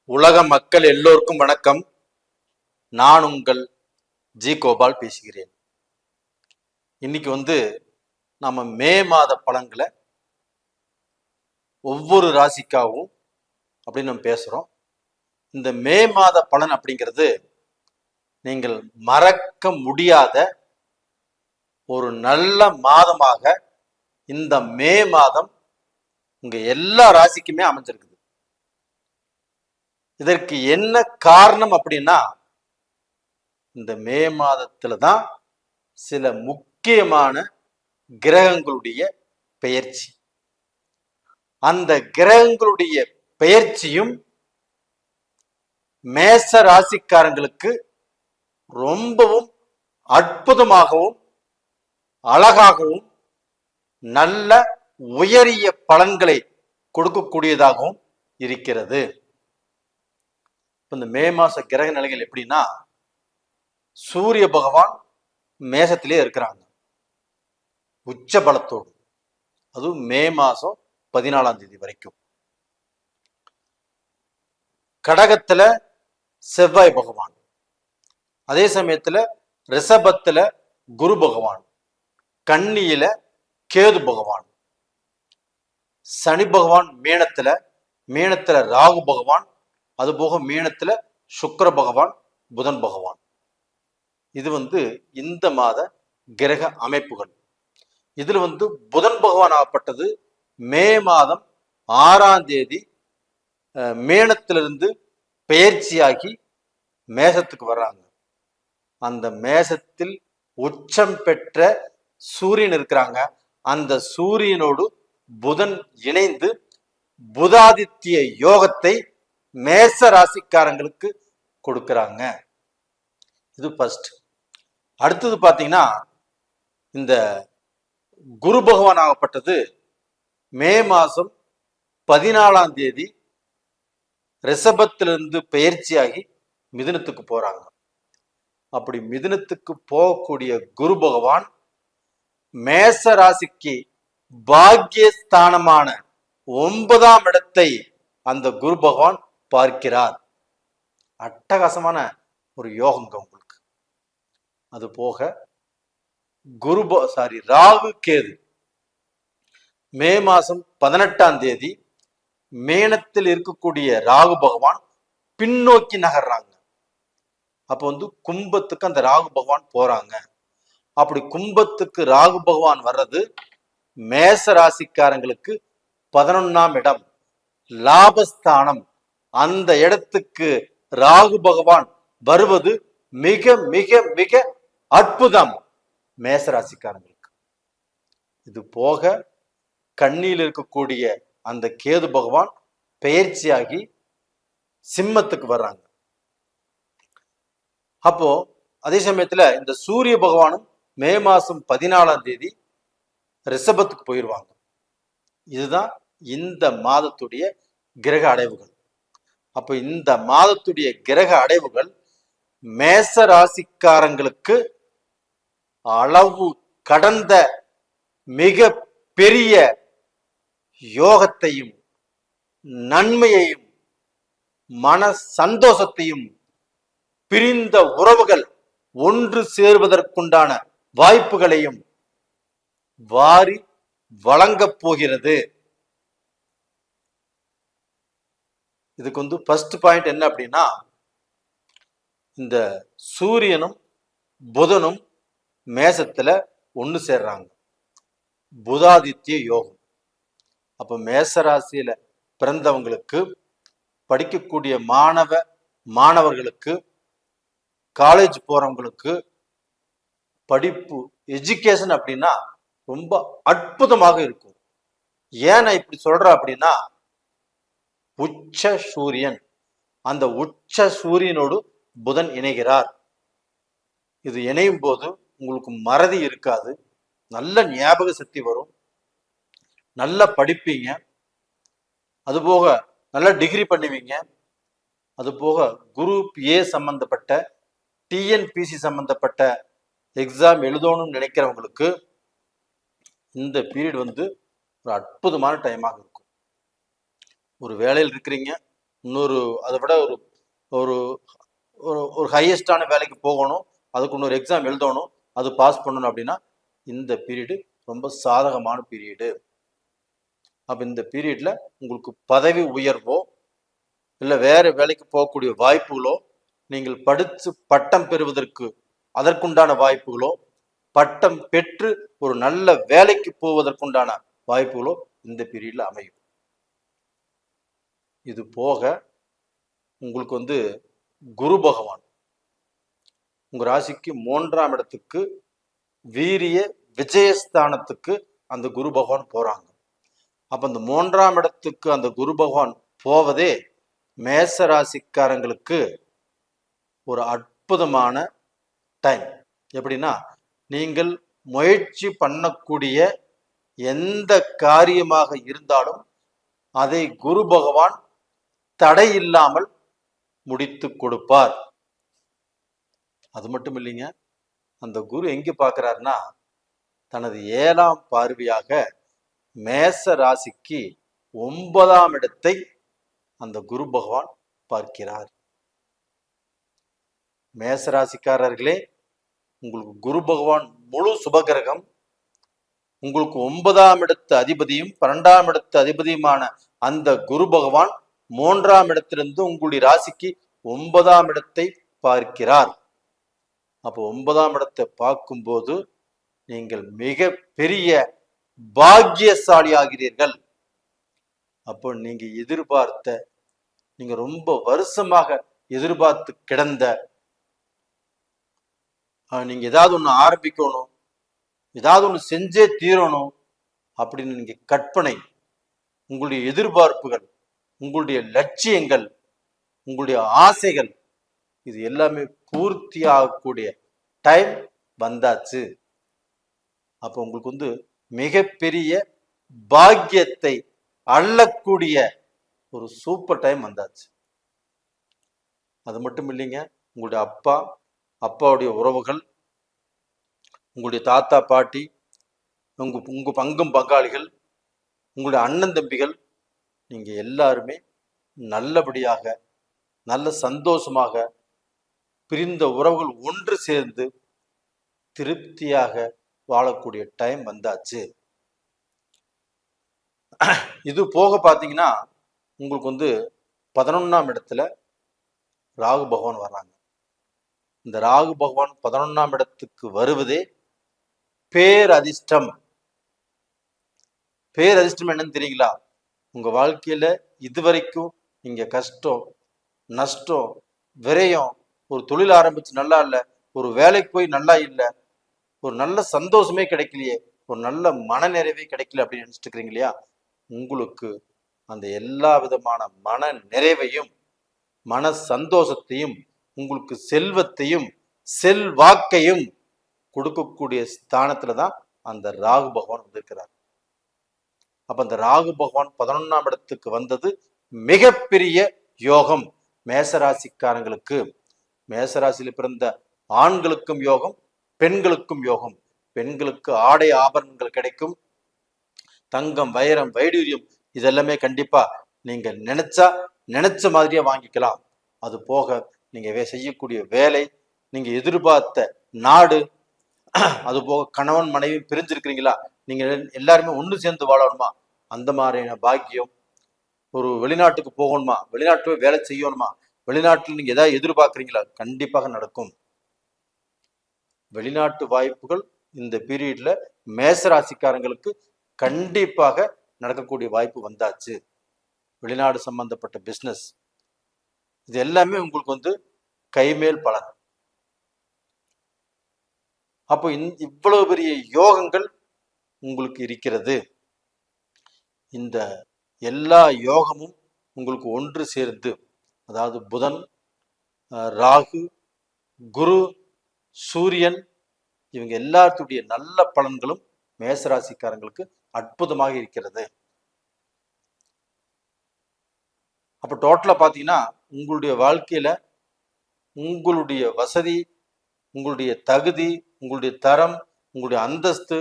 உலக மக்கள் எல்லோருக்கும் வணக்கம். நான் உங்கள் ஜி கோபால் பேசுகிறேன். இன்னைக்கு நம்ம மே மாத பலன்களை ஒவ்வொரு ராசிக்காகவும் அப்படின்னு நம்ம பேசுறோம். இந்த மே மாத பலன் அப்படிங்கிறது நீங்கள் மறக்க முடியாத ஒரு நல்ல மாதமாக இந்த மே மாதம் உங்க எல்லா ராசிக்குமே அமைஞ்சிருக்குது. இதற்கு என்ன காரணம் அப்படின்னா, இந்த மே மாதத்துல தான் சில முக்கியமான கிரகங்களுடைய பெயர்ச்சி. அந்த கிரகங்களுடைய பெயர்ச்சியும் மேச ராசிக்காரங்களுக்கு ரொம்பவும் அற்புதமாகவும் அழகாகவும் நல்ல உயரிய பலன்களை கொடுக்கக்கூடியதாகவும் இருக்கிறது. இந்த மே மாச கிரக நிலைகள் எப்படின்னா, சூரிய பகவான் மேசத்திலே இருக்கிறாங்க உச்ச பலத்தோடு. அதுவும் மே மாசம் 14ஆம் தேதி வரைக்கும். கடகத்துல செவ்வாய் பகவான், அதே சமயத்துல ரிஷபத்துல குரு பகவான், கன்னியில கேது பகவான், சனி பகவான் மீனத்துல ராகு பகவான், அதுபோக மீனத்துல சுக்கிர பகவான், புதன் பகவான். இது இந்த மாத கிரக அமைப்புகள். இதுல புதன் பகவான் ஆகப்பட்டது மே மாதம் 6ஆம் தேதி மீனத்திலிருந்து பெயர்ச்சியாகி மேசத்துக்கு வர்றாங்க. அந்த மேசத்தில் உச்சம் பெற்ற சூரியன் இருக்கிறாங்க. அந்த சூரியனோடு புதன் இணைந்து புதாதித்ய யோகத்தை மேச ராசிக்காரங்களுக்கு கொடுக்கிறாங்க. இது ஃபர்ஸ்ட். அடுத்தது பாத்தீங்கன்னா, இந்த குரு பகவான் ஆகப்பட்டது மே மாசம் 14ஆம் தேதி ரிஷபத்திலிருந்து பெயர்ச்சியாகி மிதுனத்துக்கு போறாங்க. அப்படி மிதுனத்துக்கு போகக்கூடிய குரு பகவான் மேச ராசிக்கு பாக்கியஸ்தானமான 9ஆம் இடத்தை அந்த குரு பகவான் பார்க்கிறார். அட்டகாசமான ஒரு யோகங்க உங்களுக்கு. அது போக ராகு கேது மே மாசம் 18ஆம் தேதி மேனத்தில் இருக்கக்கூடிய ராகு பகவான் பின்னோக்கி நகர்றாங்க. அப்ப கும்பத்துக்கு அந்த ராகு பகவான் போறாங்க. அப்படி கும்பத்துக்கு ராகு பகவான் வர்றது மேச ராசிக்காரங்களுக்கு 11ஆம் இடம் லாபஸ்தானம். அந்த இடத்துக்கு ராகு பகவான் வருவது மிக மிக மிக அற்புதம் மேசராசிக்காரங்களுக்கு. இது போக கன்னியில் இருக்கக்கூடிய அந்த கேது பகவான் பெயர்ச்சியாகி சிம்மத்துக்கு வர்றாங்க. அப்போ அதே சமயத்துல இந்த சூரிய பகவானும் மே மாசம் 14ஆம் தேதி ரிஷபத்துக்கு போயிடுவாங்க. இதுதான் இந்த மாதத்துடைய கிரக அடைவுகள். அப்ப இந்த மாதத்துடைய கிரக அடைவுகள் மேச ராசிக்காரங்களுக்கு அளவு கடந்த மிக பெரிய யோகத்தையும் நன்மையையும் மன சந்தோஷத்தையும் பிரிந்த உறவுகள் ஒன்று சேர்வதற்குண்டான வாய்ப்புகளையும் வாரி வழங்கப் போகிறது. இதுக்கு ஃபர்ஸ்ட் பாயிண்ட் என்ன அப்படின்னா, இந்த சூரியனும் புதனும் மேசத்துல ஒன்று சேர்றாங்க. புதாதித்ய யோகம். அப்ப மேசராசியில பிறந்தவங்களுக்கு, படிக்கக்கூடிய மாணவர்களுக்கு, காலேஜ் போறவங்களுக்கு படிப்பு எஜுகேஷன் அப்படின்னா ரொம்ப அற்புதமாக இருக்கும். ஏன் நான் இப்படி சொல்றேன் அப்படின்னா, உச்ச சூரியன், அந்த உச்ச சூரியனோடு புதன் இணைகிறார். இது இணையும் போது உங்களுக்கு மறதி இருக்காது, நல்ல ஞாபக சக்தி வரும், நல்லா படிப்பீங்க, அதுபோக நல்லா டிகிரி பண்ணுவீங்க. அதுபோக குரூப் ஏ சம்பந்தப்பட்ட டிஎன்பிசி சம்பந்தப்பட்ட எக்ஸாம் எழுதணும்னு நினைக்கிறவங்களுக்கு இந்த பீரியட் ஒரு அற்புதமான டைமாக இருக்கும். ஒரு வேலையில் இருக்கிறீங்க, இன்னொரு அதை விட ஒரு ஒரு ஒரு ஹையஸ்டான வேலைக்கு போகணும், அதுக்கு இன்னொரு எக்ஸாம் எழுதணும், அது பாஸ் பண்ணணும் அப்படின்னா இந்த பீரியடு ரொம்ப சாதகமான பீரியடு. அப்போ இந்த பீரியட்ல உங்களுக்கு பதவி உயர்வோ இல்லை வேற வேலைக்கு போகக்கூடிய வாய்ப்புகளோ, நீங்கள் படித்து பட்டம் பெறுவதற்கு அதற்குண்டான வாய்ப்புகளோ, பட்டம் பெற்று ஒரு நல்ல வேலைக்கு போவதற்குண்டான வாய்ப்புகளோ இந்த பீரியட்ல அமையும். இது போக உங்களுக்கு குரு பகவான் உங்க ராசிக்கு 3ஆம் இடத்துக்கு வீரிய விஜயஸ்தானத்துக்கு அந்த குரு பகவான் போறாங்க. அப்ப அந்த 3ஆம் இடத்துக்கு அந்த குரு பகவான் போவதே மேச ராசிக்காரங்களுக்கு ஒரு அற்புதமான டைம். எப்படின்னா, நீங்கள் முயற்சி பண்ணக்கூடிய எந்த காரியமாக இருந்தாலும் அதை குரு பகவான் தடை இல்லாமல் முடித்து கொடுப்பார். அது மட்டும் இல்லைங்க, அந்த குரு எங்க பார்க்கிறாருன்னா தனது 7ஆம் பார்வையாக மேச ராசிக்கு 9ஆம் இடத்தை அந்த குரு பகவான் பார்க்கிறார். மேச ராசிக்காரர்களே, உங்களுக்கு குரு பகவான் முழு சுபகிரகம். உங்களுக்கு 9ஆம் இடத்து அதிபதியும் 12ஆம் இடத்து அதிபதியுமான அந்த குரு பகவான் 3ஆம் இடத்திலிருந்து உங்களுடைய ராசிக்கு 9ஆம் இடத்தை பார்க்கிறார். அப்போ 9ஆம் இடத்தை பார்க்கும்போது நீங்கள் மிக பெரிய பாக்கியசாலி ஆகிறீர்கள். அப்போ நீங்க எதிர்பார்த்த, நீங்க ரொம்ப வருஷமாக எதிர்பார்த்து கிடந்த, நீங்க ஏதாவது ஒண்ணு ஆரம்பிக்கணும், ஏதாவது ஒண்ணு செஞ்சே தீரணும் அப்படின்னு நீங்க கற்பனை, உங்களுடைய எதிர்பார்ப்புகள், உங்களுடைய லட்சியங்கள், உங்களுடைய ஆசைகள், இது எல்லாமே பூர்த்தி ஆகக்கூடிய டைம் வந்தாச்சு. அப்போ உங்களுக்கு மிகப்பெரிய பாக்கியத்தை அள்ளக்கூடிய ஒரு சூப்பர் டைம் வந்தாச்சு. அது மட்டும் இல்லைங்க, உங்களுடைய அப்பாவுடைய உறவுகள், உங்களுடைய தாத்தா பாட்டி, உங்க பங்கும் பங்காளிகள், உங்களுடைய அண்ணன் தம்பிகள், நீங்க எல்லாருமே நல்லபடியாக நல்ல சந்தோஷமாக பிரிந்த உறவுகள் ஒன்று சேர்ந்து திருப்தியாக வாழக்கூடிய டைம் வந்தாச்சு. இது போக பார்த்தீங்கன்னா உங்களுக்கு 11ஆம் இடத்துல ராகு பகவான் வர்றாங்க. இந்த ராகு பகவான் 11ஆம் இடத்துக்கு வருவதே பேரதிர்ஷ்டம். பேரதிர்ஷ்டம் என்னன்னு தெரியுங்களா? உங்க வாழ்க்கையில இதுவரைக்கும் நீங்க கஷ்டம், நஷ்டம், விரயம், ஒரு தொழில் ஆரம்பிச்சு நல்லா இல்லை, ஒரு வேலைக்கு போய் நல்லா இல்லை, ஒரு நல்ல சந்தோஷமே கிடைக்கலையே, ஒரு நல்ல மன நிறைவே கிடைக்கல அப்படின்னு நினைச்சிட்டு இருக்கிறீங்க இல்லையா? உங்களுக்கு அந்த எல்லா விதமான மன நிறைவையும் மன சந்தோஷத்தையும் உங்களுக்கு செல்வத்தையும் செல்வாக்கையும் கொடுக்கக்கூடிய ஸ்தானத்துல தான் அந்த ராகு பகவான் வந்திருக்கிறார். அப்ப அந்த ராகு பகவான் 11ஆம் இடத்துக்கு வந்தது மிகப்பெரிய யோகம் மேசராசிக்காரங்களுக்கு. மேசராசியில் பிறந்த ஆண்களுக்கும் யோகம், பெண்களுக்கும் யோகம். பெண்களுக்கு ஆடை ஆபரணங்கள் கிடைக்கும், தங்கம், வைரம், வைடூரியம், இதெல்லாமே கண்டிப்பா நீங்க நினைச்ச மாதிரியே வாங்கிக்கலாம். அது போக நீங்க செய்யக்கூடிய வேலை, நீங்க எதிர்பார்த்த நாடு, அது போக கணவன் மனைவி பிரிஞ்சிருக்கிறீங்களா, நீங்க எல்லாருமே ஒன்று சேர்ந்து வாழணுமா, அந்த மாதிரியான பாக்கியம். ஒரு வெளிநாட்டுக்கு போகணுமா, வெளிநாட்டுல வேலை செய்யணுமா, வெளிநாட்டில் நீங்க ஏதாவது எதிர்பார்க்குறீங்களா, கண்டிப்பாக நடக்கும். வெளிநாட்டு வாய்ப்புகள் இந்த பீரியட்ல மேசராசிக்காரங்களுக்கு கண்டிப்பாக நடக்கக்கூடிய வாய்ப்பு வந்தாச்சு. வெளிநாடு சம்பந்தப்பட்ட பிஸ்னஸ், இது எல்லாமே உங்களுக்கு கைமேல் பலன். அப்போ இவ்வளவு பெரிய யோகங்கள் உங்களுக்கு இருக்கிறது. இந்த எல்லா யோகமும் உங்களுக்கு ஒன்று சேர்ந்து, அதாவது புதன், ராகு, குரு, சூரியன், இவங்க எல்லாத்துடைய நல்ல பலன்களும் மேசராசிக்காரங்களுக்கு அற்புதமாக இருக்கிறது. அப்ப டோட்டலா பாத்தீங்கன்னா உங்களுடைய வாழ்க்கையில உங்களுடைய வசதி, உங்களுடைய தகுதி, உங்களுடைய தரம், உங்களுடைய அந்தஸ்து,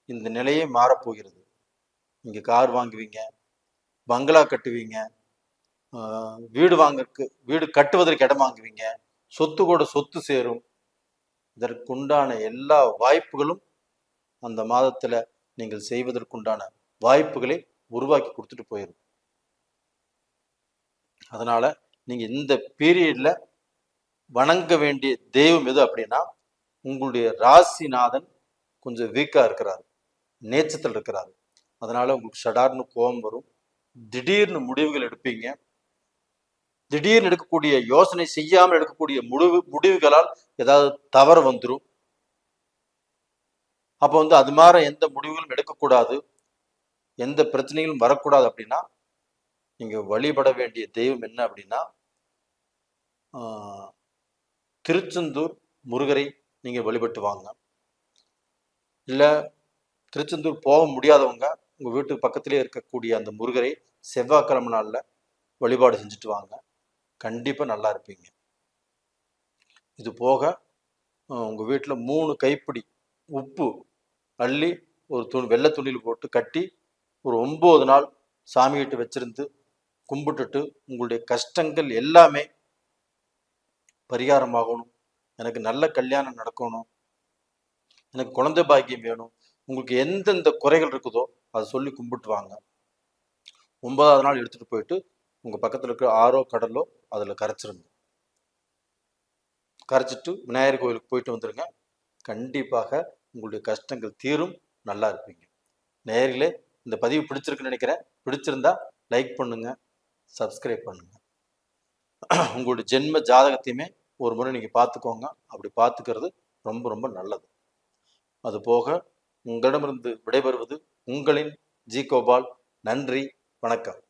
இந்த நிலையே மாறப்போகிறது. நீங்க கார் வாங்குவீங்க, பங்களா கட்டுவீங்க, வீடு வாங்கறதுக்கு, வீடு கட்டுவதற்கு இடம் வாங்குவீங்க, சொத்து கூட சொத்து சேரும். இதற்குண்டான எல்லா வாய்ப்புகளும் அந்த மாதத்துல நீங்கள் செய்வதற்குண்டான வாய்ப்புகளை உருவாக்கி கொடுத்துட்டு போயிடும். அதனால நீங்க இந்த பீரியட்ல வணங்க வேண்டிய தெய்வம் எது அப்படின்னா, உங்களுடைய ராசிநாதன் கொஞ்சம் வீக்கா இருக்கிறாரு, நேச்சத்தில் இருக்கிறாரு. அதனால உங்களுக்கு சடார்னு கோபம் வரும், திடீர்னு முடிவுகள் எடுப்பீங்க. திடீர்னு எடுக்கக்கூடிய யோசனை செய்யாமல் எடுக்கக்கூடிய முடிவுகளால் ஏதாவது தவறு வந்துடும். அப்போ அது மாதிரி எந்த முடிவுகளும் எடுக்கக்கூடாது, எந்த பிரச்சனைகளும் வரக்கூடாது. அப்படின்னா நீங்க வழிபட வேண்டிய தெய்வம் என்ன அப்படின்னா, திருச்செந்தூர் முருகரை நீங்க வழிபட்டு வாங்க. இல்லை திருச்செந்தூர் போக முடியாதவங்க உங்க வீட்டுக்கு பக்கத்திலே இருக்கக்கூடிய அந்த முருகரை செவ்வாய்க்கிழமை நாள்ல வழிபாடு செஞ்சுட்டு வாங்க. கண்டிப்பா நல்லா இருப்பீங்க. இது போக உங்க வீட்டில் 3 கைப்பிடி உப்பு அள்ளி ஒரு வெள்ளை துணியில் போட்டு கட்டி ஒரு 9 நாள் சாமிகிட்ட வச்சிருந்து கும்பிட்டுட்டு, உங்களுடைய கஷ்டங்கள் எல்லாமே பரிகாரமாகணும், எனக்கு நல்ல கல்யாணம் நடக்கணும், எனக்கு குழந்தை பாக்கியம் வேணும், உங்களுக்கு எந்தெந்த குறைகள் இருக்குதோ அதை சொல்லி கும்பிட்டு வாங்க. 9வது நாள் எடுத்துட்டு போயிட்டு உங்க பக்கத்தில் இருக்கிற ஆறோ கடலோ அதில் கரைச்சிருங்க. கரைச்சிட்டு விநாயகர் கோயிலுக்கு போயிட்டு வந்துடுங்க. கண்டிப்பாக உங்களுடைய கஷ்டங்கள் தீரும், நல்லா இருப்பீங்க. நேயர்களே, இந்த பதிவு பிடிச்சிருக்குன்னு நினைக்கிறேன். பிடிச்சிருந்தா லைக் பண்ணுங்க, சப்ஸ்கிரைப் பண்ணுங்க. உங்களுடைய ஜென்ம ஜாதகத்தையுமே ஒரு முறை நீங்க பார்த்துக்கோங்க. அப்படி பார்த்துக்கிறது ரொம்ப ரொம்ப நல்லது. அது போக உங்களிடமிருந்து விடைபெறுவது உங்களின் ஜி கோபால். நன்றி, வணக்கம்.